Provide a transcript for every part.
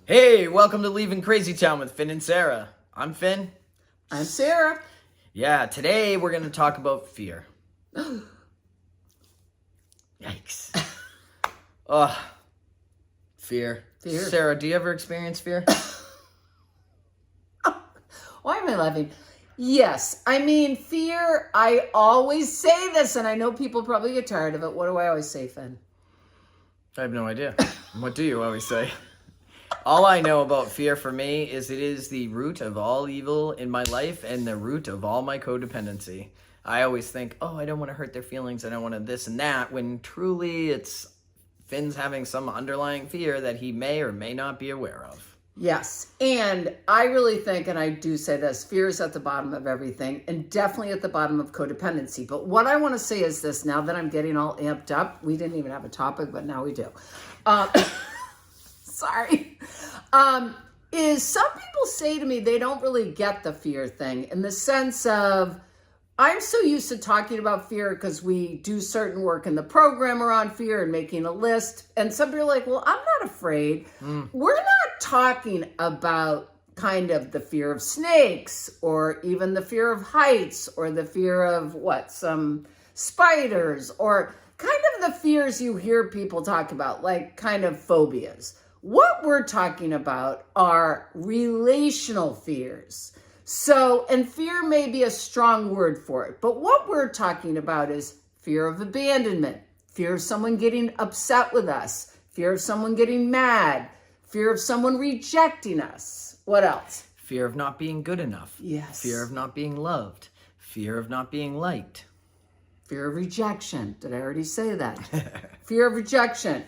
Hey, welcome to Leaving CrazyTown with Finn and Sarah. I'm Finn. I'm Sarah. Yeah, today we're going to talk about fear. Yikes. Ugh. Fear. Sarah, do you ever experience fear? Why am I laughing? Yes. I mean, fear, I always say this, and I know people probably get tired of it. What do I always say, Finn? I have no idea. What do you always say? All I know about fear for me is it is the root of all evil in my life and the root of all my codependency. I always think, oh, I don't want to hurt their feelings. I don't want to this and that, when truly it's Finn's having some underlying fear that he may or may not be aware of. Yes. And I really think, and I do say this, fear is at the bottom of everything and definitely at the bottom of codependency. But what I want to say is this, now that I'm getting all amped up, we didn't even have a topic, but now we do. Sorry. Is some people say to me they don't really get the fear thing in the sense of, I'm so used to talking about fear because we do certain work in the program around fear and making a list. And some people are like, well, I'm not afraid. We're not talking about kind of the fear of snakes or even the fear of heights or the fear of some spiders or kind of the fears you hear people talk about, like kind of phobias. What we're talking about are relational fears. So, and fear may be a strong word for it, but what we're talking about is fear of abandonment, fear of someone getting upset with us, fear of someone getting mad, fear of someone rejecting us. What else? Fear of not being good enough. Yes. Fear of not being loved. Fear of not being liked. Fear of rejection. Did I already say that? Fear of rejection.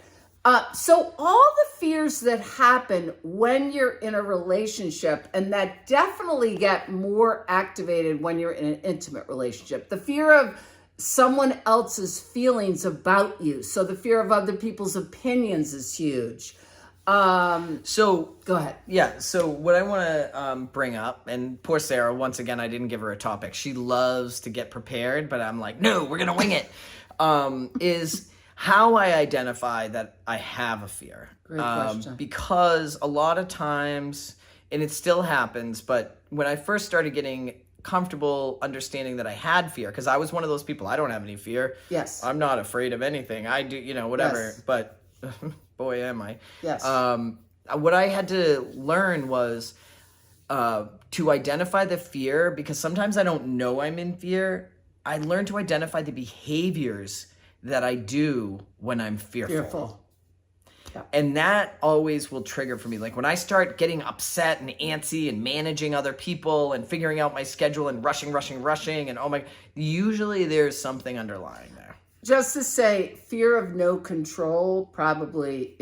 So all the fears that happen when you're in a relationship, and that definitely get more activated when you're in an intimate relationship. The fear of someone else's feelings about you. So the fear of other people's opinions is huge. So go ahead. Yeah. So what I want to bring up, and poor Sarah, once again, I didn't give her a topic. She loves to get prepared, but I'm like, no, we're going to wing it. Is how I identify that I have a fear. Great question. Because a lot of times, and it still happens, but when I first started getting comfortable understanding that I had fear, because I was one of those people, I don't have any fear. Yes. I'm not afraid of anything. I do, whatever. Yes. But boy, am I. Yes. What I had to learn was to identify the fear, because sometimes I don't know I'm in fear. I learned to identify the behaviors that I do when I'm fearful. Yeah. And that always will trigger for me. Like when I start getting upset and antsy and managing other people and figuring out my schedule and rushing and usually there's something underlying there. Just to say, fear of no control probably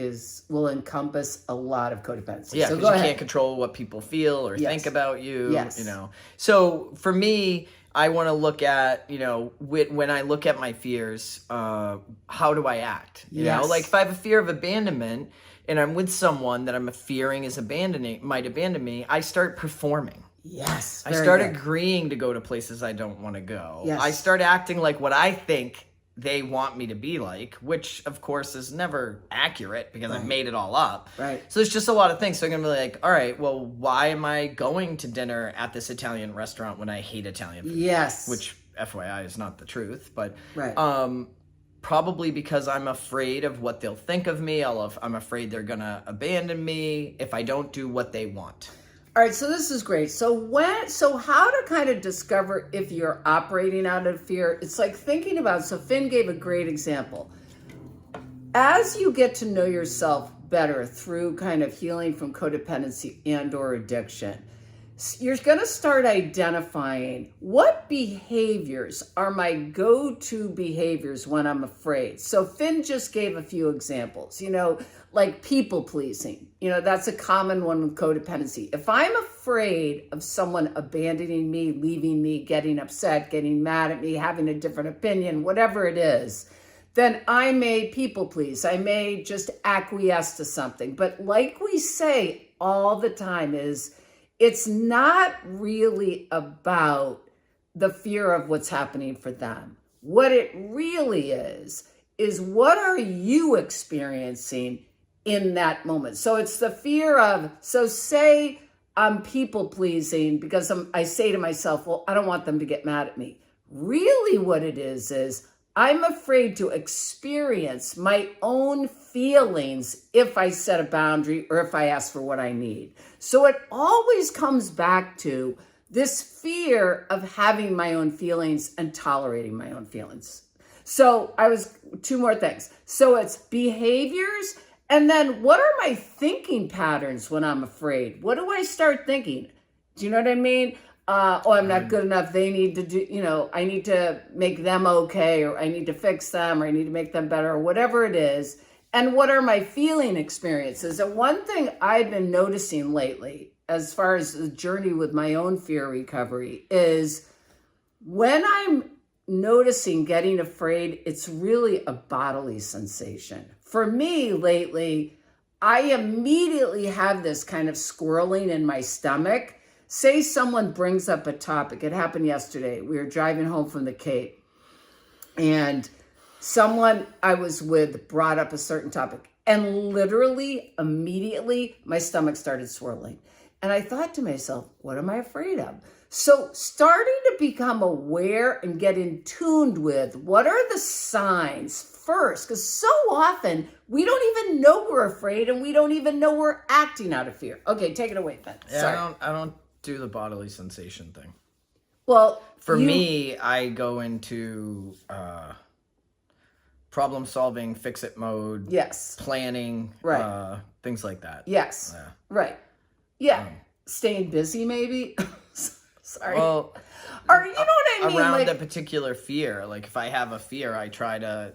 will encompass a lot of codependency. Yeah, so because go you ahead. can't control what people feel or think about you. Yes. So for me, I want to look at, when I look at my fears, how do I act? You know, like if I have a fear of abandonment and I'm with someone that I'm fearing might abandon me, I start performing. Yes. I start agreeing to go to places I don't want to go. Yes. I start acting like what I think they want me to be like, which of course is never accurate because I've made it all up. Right. So it's just a lot of things. So I'm going to be like, all right, well, why am I going to dinner at this Italian restaurant when I hate Italian food? Yes. Which FYI is not the truth, but right. Probably because I'm afraid of what they'll think of me. I'm afraid they're going to abandon me if I don't do what they want. All right, so this is great. So how to kind of discover if you're operating out of fear? It's like thinking about, so Finn gave a great example. As you get to know yourself better through kind of healing from codependency and or addiction, you're going to start identifying what behaviors are my go-to behaviors when I'm afraid. So Finn just gave a few examples, like people pleasing. That's a common one with codependency. If I'm afraid of someone abandoning me, leaving me, getting upset, getting mad at me, having a different opinion, whatever it is, then I may people please. I may just acquiesce to something. But like we say all the time it's not really about the fear of what's happening for them. What it really is what are you experiencing in that moment. So it's the fear of, so say I'm people pleasing because I say to myself, well, I don't want them to get mad at me. Really what it is I'm afraid to experience my own feelings if I set a boundary or if I ask for what I need. So it always comes back to this fear of having my own feelings and tolerating my own feelings. So two more things. So it's behaviors, and then what are my thinking patterns when I'm afraid? What do I start thinking? Do you know what I mean? I'm not good enough. They need to do, I need to make them okay, or I need to fix them, or I need to make them better, or whatever it is. And what are my feeling experiences? And one thing I've been noticing lately, as far as the journey with my own fear recovery, is when I'm noticing getting afraid, it's really a bodily sensation. For me lately, I immediately have this kind of swirling in my stomach. Say someone brings up a topic. It happened yesterday. We were driving home from the Cape, and someone I was with brought up a certain topic, and literally, immediately, my stomach started swirling. And I thought to myself, what am I afraid of? So starting to become aware and get in tuned with what are the signs first, because so often we don't even know we're afraid and we don't even know we're acting out of fear. Okay, take it away, Ben. Yeah, Sorry. I don't do the bodily sensation thing. Well, for me, I go into problem solving, fix it mode. Yes. Planning. Right. Things like that. Yes. Yeah. Right. Yeah. Staying busy, maybe. Sorry. Well, or you know what I mean? Around a particular fear. Like if I have a fear, I try to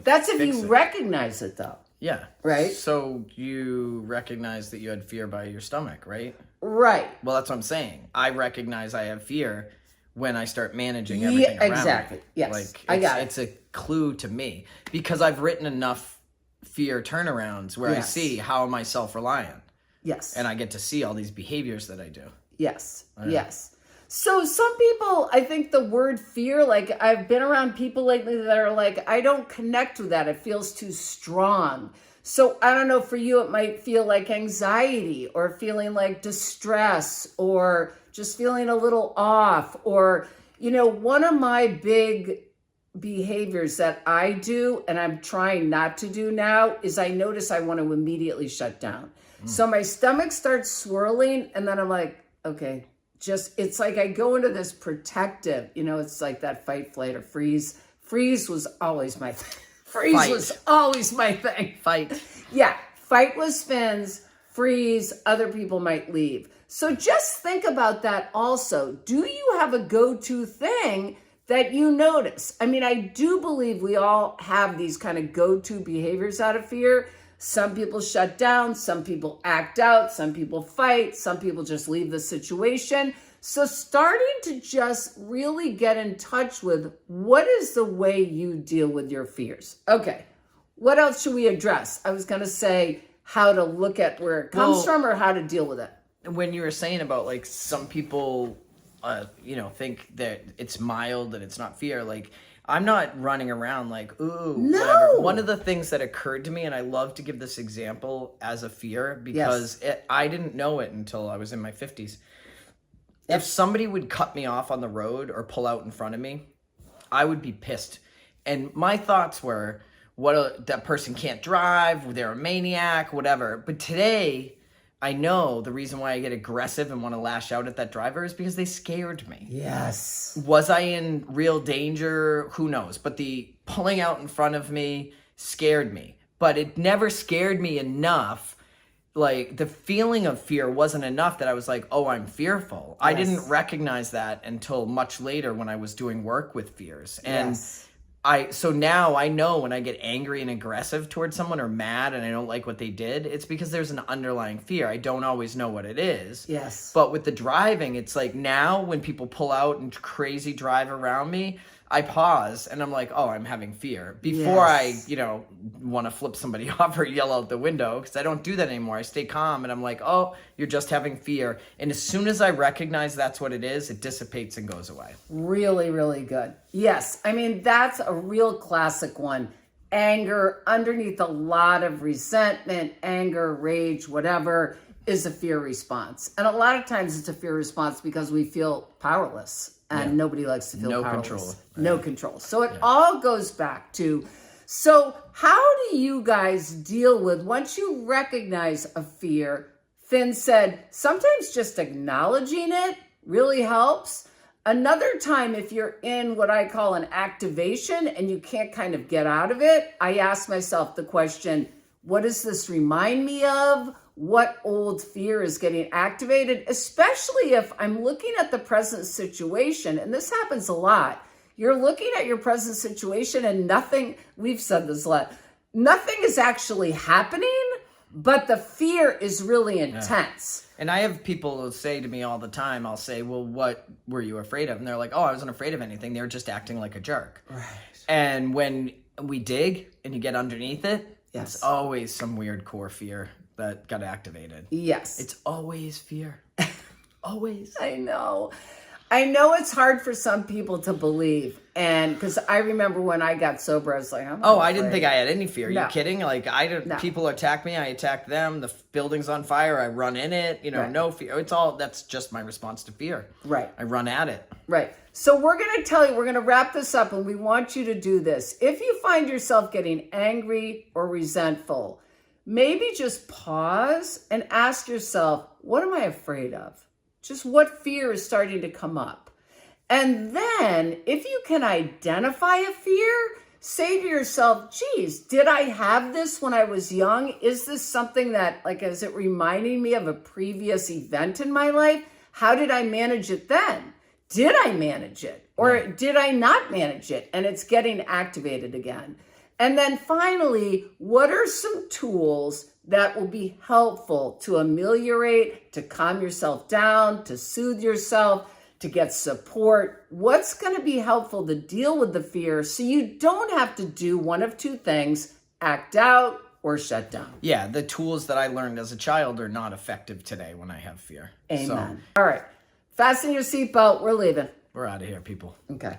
that's if you recognize it, though. Yeah. Right? So you recognize that you had fear by your stomach, right? Right. Well, that's what I'm saying. I recognize I have fear when I start managing everything around exactly. me. Yes. I got it. It's a clue to me because I've written enough fear turnarounds where I see how am I self-reliant. Yes. And I get to see all these behaviors that I do. Yes. Yes. So some people, I think the word fear, like I've been around people lately that are like, I don't connect with that. It feels too strong. So I don't know, for you, it might feel like anxiety or feeling like distress or just feeling a little off. Or, one of my big behaviors that I do, and I'm trying not to do now, is I notice I want to immediately shut down. So my stomach starts swirling, and then I'm like, okay, it's like I go into this protective, it's like that fight, flight, or freeze. Freeze was always my thing. Was always my thing. Fight. Yeah. Fight was Finn's. Freeze, other people might leave. So just think about that also. Do you have a go-to thing that you notice? I mean, I do believe we all have these kind of go-to behaviors out of fear. Some people shut down, some people act out, some people fight, some people just leave the situation. So starting to just really get in touch with what is the way you deal with your fears. Okay, what else should we address? I was going to say how to look at where it comes from or how to deal with it. When you were saying about like some people, think that it's mild and it's not fear, like I'm not running around like, ooh, no. Whatever. One of the things that occurred to me, and I love to give this example as a fear because I didn't know it until I was in my 50s. If somebody would cut me off on the road or pull out in front of me, I would be pissed. And my thoughts were, that person can't drive, they're a maniac, whatever. But today, I know the reason why I get aggressive and want to lash out at that driver is because they scared me. Yes. Was I in real danger? Who knows? But the pulling out in front of me scared me. But it never scared me enough. Like, the feeling of fear wasn't enough that I was like, oh, I'm fearful. Yes. I didn't recognize that until much later when I was doing work with fears. And so now I know when I get angry and aggressive towards someone or mad and I don't like what they did, it's because there's an underlying fear. I don't always know what it is. Yes. But with the driving, it's like now when people pull out and crazy drive around me, I pause and I'm like, oh, I'm having fear. Before I, want to flip somebody off or yell out the window, because I don't do that anymore. I stay calm and I'm like, oh, you're just having fear. And as soon as I recognize that's what it is, it dissipates and goes away. Really, really good. Yes. I mean, that's a real classic one. anger, underneath a lot of resentment, anger, rage, whatever, is a fear response. And a lot of times it's a fear response because we feel powerless, and nobody likes to feel powerless. Control. Right. No control. So it all goes back to, so how do you guys deal with, once you recognize a fear, Finn said, sometimes just acknowledging it really helps. Another time, if you're in what I call an activation and you can't kind of get out of it, I ask myself the question, what does this remind me of? What old fear is getting activated? Especially if I'm looking at the present situation, and this happens a lot. You're looking at your present situation and nothing, we've said this a lot, nothing is actually happening, but the fear is really intense. And I have people who say to me all the time, I'll say, well, what were you afraid of? And they're like, oh, I wasn't afraid of anything. They were just acting like a jerk. Right. And when we dig and you get underneath it, it's always some weird core fear that got activated. Yes. It's always fear. Always. I know. I know it's hard for some people to believe. And because I remember when I got sober, I was like, I didn't think I had any fear. Are No. you kidding? Like, people attack me, I attack them. The building's on fire, I run in it. No fear. That's just my response to fear. Right. I run at it. Right. So we're going to tell you, we're going to wrap this up, and we want you to do this. If you find yourself getting angry or resentful, maybe just pause and ask yourself, what am I afraid of? Just what fear is starting to come up? And then if you can identify a fear, say to yourself, geez, did I have this when I was young? Is this something that, like, is it reminding me of a previous event in my life? How did I manage it then? Did I manage it? Or did I not manage it? And it's getting activated again. And then finally, what are some tools that will be helpful to ameliorate, to calm yourself down, to soothe yourself, to get support? What's going to be helpful to deal with the fear so you don't have to do one of two things, act out or shut down? Yeah, the tools that I learned as a child are not effective today when I have fear. Amen. So, all right. Fasten your seatbelt. We're leaving. we're out of here, people. Okay.